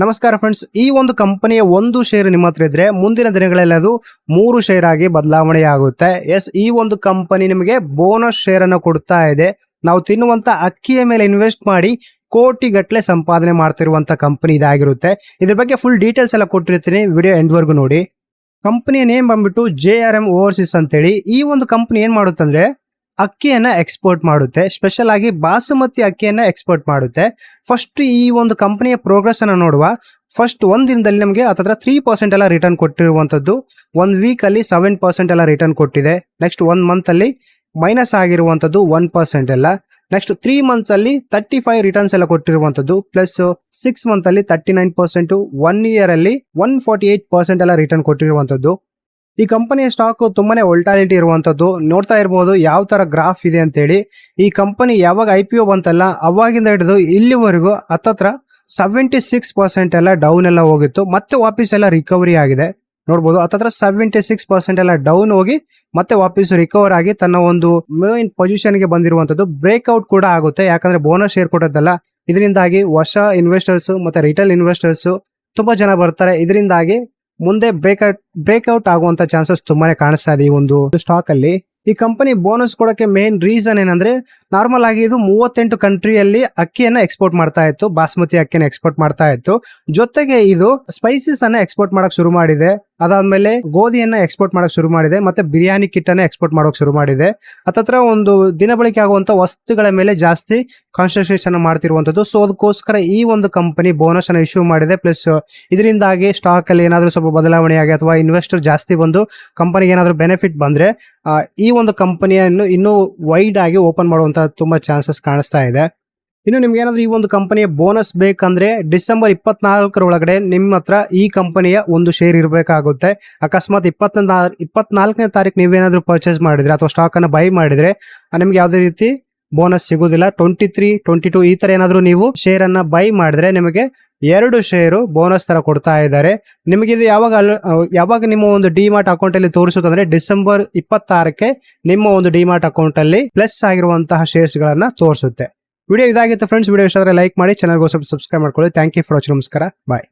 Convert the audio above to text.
ನಮಸ್ಕಾರ ಫ್ರೆಂಡ್ಸ್, ಈ ಒಂದು ಕಂಪನಿಯ ಒಂದು ಶೇರ್ ನಿಮ್ಮ ಹತ್ರ ಇದ್ರೆ ಮುಂದಿನ ದಿನಗಳಲ್ಲಿ ಅದು 3 ಶೇರ್ ಆಗಿ ಬದಲಾವಣೆ ಆಗುತ್ತೆ. ಈ ಒಂದು ಕಂಪನಿ ನಿಮಗೆ ಬೋನಸ್ ಶೇರ್ ಅನ್ನು ಕೊಡ್ತಾ ಇದೆ. ನಾವು ತಿನ್ನುವಂತ ಅಕ್ಕಿಯ ಮೇಲೆ ಇನ್ವೆಸ್ಟ್ ಮಾಡಿ ಕೋಟಿ ಗಟ್ಟಲೆ ಸಂಪಾದನೆ ಮಾಡ್ತಿರುವಂತ ಕಂಪನಿ ಇದಾಗಿರುತ್ತೆ. ಇದ್ರ ಬಗ್ಗೆ ಫುಲ್ ಡೀಟೇಲ್ಸ್ ಎಲ್ಲ ಕೊಟ್ಟಿರ್ತೀನಿ, ವಿಡಿಯೋ ಎಂಡ್ ವರ್ಗು ನೋಡಿ. ಕಂಪನಿಯ ನೇಮ್ ಬಂದ್ಬಿಟ್ಟು JRM ಓವರ್ಸೀಸ್ ಅಂತೇಳಿ. ಈ ಒಂದು ಕಂಪನಿ ಏನ್ ಮಾಡುತ್ತಂದ್ರೆ ಅಕ್ಕಿಯನ್ನ ಎಕ್ಸ್ಪೋರ್ಟ್ ಮಾಡುತ್ತೆ. ಸ್ಪೆಷಲ್ ಆಗಿ ಬಾಸುಮತಿ ಅಕ್ಕಿಯನ್ನ ಎಕ್ಸ್ಪೋರ್ಟ್ ಮಾಡುತ್ತೆ. ಫಸ್ಟ್ ಈ ಒಂದು ಕಂಪನಿಯ ಪ್ರೋಗ್ರೆಸ್ ಅನ್ನ ನೋಡುವ. ಫಸ್ಟ್ ಒಂದ್ ದಿನದಲ್ಲಿ ನಮಗೆ ಹತ್ರ 3% ಎಲ್ಲ ರಿಟರ್ನ್ ಕೊಟ್ಟಿರುವಂತದ್ದು. 1 ವೀಕ್ ಅಲ್ಲಿ 7% ಎಲ್ಲ ರಿಟರ್ನ್ ಕೊಟ್ಟಿದೆ. ನೆಕ್ಸ್ಟ್ 1 ಮಂತ್ ಅಲ್ಲಿ ಮೈನಸ್ ಆಗಿರುವಂತದ್ದು 1% ಎಲ್ಲ. ನೆಕ್ಸ್ಟ್ 3 ಮಂತ್ಸ್ ಅಲ್ಲಿ 35 ರಿಟರ್ನ್ಸ್ ಎಲ್ಲ ಕೊಟ್ಟಿರುವಂತದ್ದು, ಪ್ಲಸ್ 6 ಮಂತ್ ಅಲ್ಲಿ 39%, 1 ಇಯರ್ ಅಲ್ಲಿ 148% ಎಲ್ಲ ರಿಟರ್ನ್ ಕೊಟ್ಟಿರುವಂತದ್ದು. ಈ ಕಂಪನಿಯ ಸ್ಟಾಕ್ ತುಂಬಾನೇ ವೊಲ್ಟಾಲಿಟಿ ಇರುವಂತದ್ದು. ನೋಡ್ತಾ ಇರಬಹುದು ಯಾವ ತರ ಗ್ರಾಫ್ ಇದೆ ಅಂತೇಳಿ. ಈ ಕಂಪನಿ ಯಾವಾಗ IPO ಬಂತಲ್ಲ ಅವಾಗಿಂದ ಹಿಡಿದು ಇಲ್ಲಿವರೆಗೂ ಹತ್ತತ್ರ 76% ಎಲ್ಲ ಡೌನ್ ಎಲ್ಲ ಹೋಗಿತ್ತು. ಮತ್ತೆ ವಾಪಸ್ ಎಲ್ಲ ರಿಕವರಿ ಆಗಿದೆ. ನೋಡಬಹುದು ಹತ್ತತ್ರ 76% ಎಲ್ಲ ಡೌನ್ ಹೋಗಿ ಮತ್ತೆ ವಾಪಸ್ ರಿಕವರ್ ಆಗಿ ತನ್ನ ಒಂದು ಮೇನ್ ಪೊಸಿಷನ್ ಗೆ ಬಂದಿರುವಂತದ್ದು. ಬ್ರೇಕ್ಔಟ್ ಕೂಡ ಆಗುತ್ತೆ, ಯಾಕಂದ್ರೆ ಬೋನಸ್ ಶೇರ್ ಕೊಟ್ಟದ್ದಲ್ಲ. ಇದರಿಂದಾಗಿ ಹೊಸ ಇನ್ವೆಸ್ಟರ್ಸ್ ಮತ್ತೆ ರಿಟೇಲ್ ಇನ್ವೆಸ್ಟರ್ಸ್ ತುಂಬಾ ಜನ ಬರ್ತಾರೆ. ಇದರಿಂದಾಗಿ ಮುಂದೆ ಬ್ರೇಕ್ಔಟ್ ಆಗುವಂತ ಚಾನ್ಸಸ್ ತುಂಬಾನೇ ಕಾಣಿಸ್ತಾ ಇದೆ ಈ ಒಂದು ಸ್ಟಾಕ್ ಅಲ್ಲಿ. ಈ ಕಂಪನಿ ಬೋನಸ್ ಕೊಡಕ್ಕೆ ಮೇನ್ ರೀಸನ್ ಏನಂದ್ರೆ, ನಾರ್ಮಲ್ ಆಗಿ ಇದು 38 ಕಂಟ್ರಿಯಲ್ಲಿ ಅಕ್ಕಿಯನ್ನ ಎಕ್ಸ್ಪೋರ್ಟ್ ಮಾಡ್ತಾ ಇತ್ತು, ಬಾಸ್ಮತಿ ಅಕ್ಕಿಯನ್ನ ಎಕ್ಸ್ಪೋರ್ಟ್ ಮಾಡ್ತಾ ಇತ್ತು. ಜೊತೆಗೆ ಇದು ಸ್ಪೈಸಸ್ ಅನ್ನ ಎಕ್ಸ್ಪೋರ್ಟ್ ಮಾಡಕ್ ಶುರು ಮಾಡಿದೆ. ಅದಾದ್ಮೇಲೆ ಗೋಧಿಯನ್ನ ಎಕ್ಸ್ಪೋರ್ಟ್ ಮಾಡಕ್ ಶುರು ಮಾಡಿದೆ. ಮತ್ತೆ ಬಿರಿಯಾನಿ ಕಿಟ್ ಅನ್ನ ಎಕ್ಸ್ಪೋರ್ಟ್ ಮಾಡೋಕ್ ಶುರು ಮಾಡಿದೆ. ಹತ್ತತ್ರ ಒಂದು ದಿನ ಬಳಕೆ ಆಗುವಂತ ವಸ್ತುಗಳ ಮೇಲೆ ಜಾಸ್ತಿ ಕಾನ್ಸಂಟ್ರೇಷನ್ ಮಾಡ್ತಿರುವಂತದ್ದು. ಸೊ ಅದಕ್ಕೋಸ್ಕರ ಈ ಒಂದು ಕಂಪನಿ ಬೋನಸ್ ಅನ್ನ ಇಶ್ಯೂ ಮಾಡಿದೆ. ಪ್ಲಸ್ ಇದರಿಂದಾಗಿ ಸ್ಟಾಕ್ ಅಲ್ಲಿ ಏನಾದ್ರೂ ಸ್ವಲ್ಪ ಬದಲಾವಣೆ ಆಗಿ ಅಥವಾ ಇನ್ವೆಸ್ಟರ್ ಜಾಸ್ತಿ ಬಂದು ಕಂಪನಿಗೆ ಏನಾದ್ರೂ ಬೆನಿಫಿಟ್ ಬಂದ್ರೆ ಈ ಒಂದು ಕಂಪನಿಯನ್ನು ಇನ್ನೂ ವೈಡ್ ಆಗಿ ಓಪನ್ ಮಾಡುವಂತ ತುಂಬಾ ಚಾನ್ಸಸ್ ಕಾಣಿಸ್ತಾ ಇದೆ. ಇನ್ನು ನಿಮ್ಗೆ ಏನಾದ್ರೂ ಈ ಒಂದು ಕಂಪನಿಯ ಬೋನಸ್ ಬೇಕಂದ್ರೆ ಡಿಸೆಂಬರ್ 24 ಒಳಗಡೆ ನಿಮ್ಮ ಹತ್ರ ಈ ಕಂಪನಿಯ ಒಂದು ಶೇರ್ ಇರಬೇಕಾಗುತ್ತೆ. ಅಕಸ್ಮಾತ್ 24ನೇ ತಾರೀಕು ನೀವೇನಾದ್ರೂ ಪರ್ಚೇಸ್ ಮಾಡಿದ್ರೆ ಅಥವಾ ಸ್ಟಾಕ್ ಅನ್ನ ಬೈ ಮಾಡಿದ್ರೆ ನಿಮ್ಗೆ ಯಾವುದೇ ರೀತಿ ಬೋನಸ್ ಸಿಗುದಿಲ್ಲ. 23, 22 ಈ ತರ ಏನಾದ್ರೂ ನೀವು ಶೇರ್ ಅನ್ನ ಬೈ ಮಾಡಿದ್ರೆ ನಿಮಗೆ 2 ಶೇರು ಬೋನಸ್ ತರ ಕೊಡ್ತಾ ಇದ್ದಾರೆ. ನಿಮಗೆ ಇದು ಯಾವಾಗ ನಿಮ್ಮ ಒಂದು ಡಿಮಾರ್ಟ್ ಅಕೌಂಟ್ ಅಲ್ಲಿ ತೋರಿಸುತ್ತಂದ್ರೆ ಡಿಸೆಂಬರ್ 26ಕ್ಕೆ ನಿಮ್ಮ ಒಂದು ಡಿಮಾರ್ಟ್ ಅಕೌಂಟ್ ಅಲ್ಲಿ ಪ್ಲಸ್ ಆಗಿರುವಂತಹ ಶೇರ್ಸ್ ಗಳನ್ನ ತೋರಿಸುತ್ತೆ. ವಿಡಿಯೋ ಇದಾಗಿತ್ತು ಫ್ರೆಂಡ್ಸ್. ವಿಡಿಯೋ ಇಷ್ಟ ಆದರೆ ಲೈಕ್ ಮಾಡಿ, ಚಾನಲ್ಗೆ ಸಬ್ಸ್ಕ್ರೈಬ್ ಮಾಡ್ಕೊಳ್ಳಿ. Thank you for watching. ನಮಸ್ಕಾರ, ಬಾಯ್.